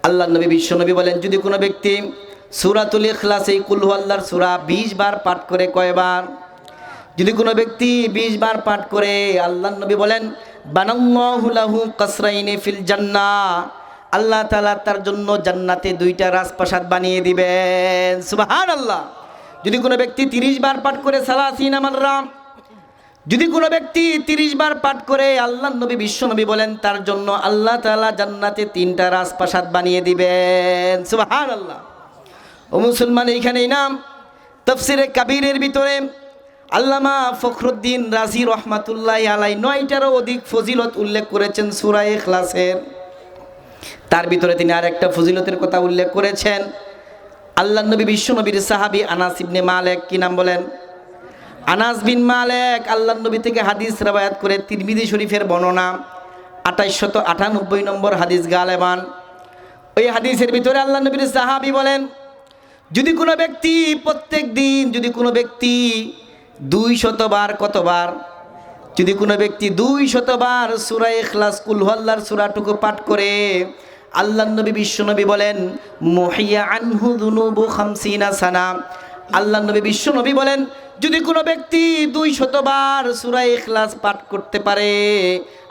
আল্লাহ নবী বিশ্বনবী বলেন, যদি কোনো ব্যক্তি সূরাতুল ইখলাস এই কুল হু আল্লাহর সূরা 20 বার পাঠ করে, কয়বার? যদি কোনো ব্যক্তি 20 বার পাঠ করে, আল্লাহ নবী বলেন বানাল্লাহু লাহু কাসরাইনি ফিল জান্নাহ, আল্লাহ তাআলা তার জন্য জান্নাতে 2টা রাজপ্রাসাদ বানিয়ে দিবেন। সুবহানাল্লাহ। যদি কোনো ব্যক্তি 30 বার পাঠ করে সালাসিনা মাররা, যদি কোনো ব্যক্তি 30 বার পাঠ করে, আল্লাহ নবী বিশ্বনবী বলেন তার জন্য আল্লাহ তাআলা জান্নাতে 3টা রাজপ্রাসাদ বানিয়ে দিবেন। সুবহানাল্লাহ। ও মুসলমান, এইখানেই নাম তাফসিরে কাবীরের ভিতরে আল্লামা ফখরুদ্দিন রাজি রহমাতুল্লাহি আলাইহি 9টারও অধিক ফজিলত উল্লেখ করেছেন সূরা ইখলাসের। তার ভিতরে তিনি আরেকটা ফজিলতের কথা উল্লেখ করেছেন। আল্লাহ নবী বিশ্বনবীর সাহাবী আনাস ইবনে মালিক, কি নাম বলেন? আনাস বিন মালিক আল্লাহ নবী থেকে হাদিস রওয়ায়াত করে, তিরমিজি শরীফের বর্ণনা 2898 নম্বর হাদিস গালেবান। ওই হাদিসের ভিতরে আল্লাহ নবীর সাহাবী বলেন, যদি কোনো ব্যক্তি প্রত্যেক দিন, যদি কোনো ব্যক্তি 200 বার, কতবার? যদি কোনো ব্যক্তি 200 বার সূরা ইখলাস কুল হু আল্লাহর সূরাটুকু পাঠ করে, আল্লাহ নবী বিশ্বনবী বলেন মুহিয়া আনহু যুনুবু 50 সানা। আল্লাহ নবী বিশ্বনবী বলেন, যদি কোনো ব্যক্তি 200 বার সূরা ইখলাস পাঠ করতে পারে,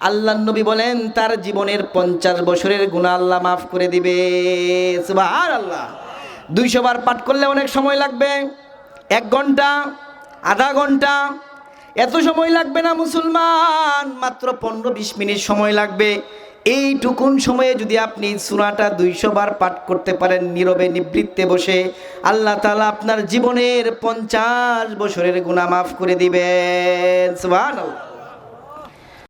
আল্লাহ নবী বলেন তার জীবনের 50 বছরের গুনাহ আল্লাহ মাফ করে দিবে। সুবহানাল্লাহ। 200 বার পাঠ করলে অনেক সময় লাগবে, 1 ঘন্টা, আধা ঘন্টা, এত সময় লাগবে না মুসলমান, মাত্র 15-20 মিনিট সময় লাগবে। এইটুকুন সময়ে যদি আপনি সূরাটা 200 বার পাঠ করতে পারেন নীরবে নিবৃত্তে বসে, আল্লাহ তাআলা আপনার জীবনের 50 বছরের গুনাহ মাফ করে দিবেন। সুবহানাল্লাহ।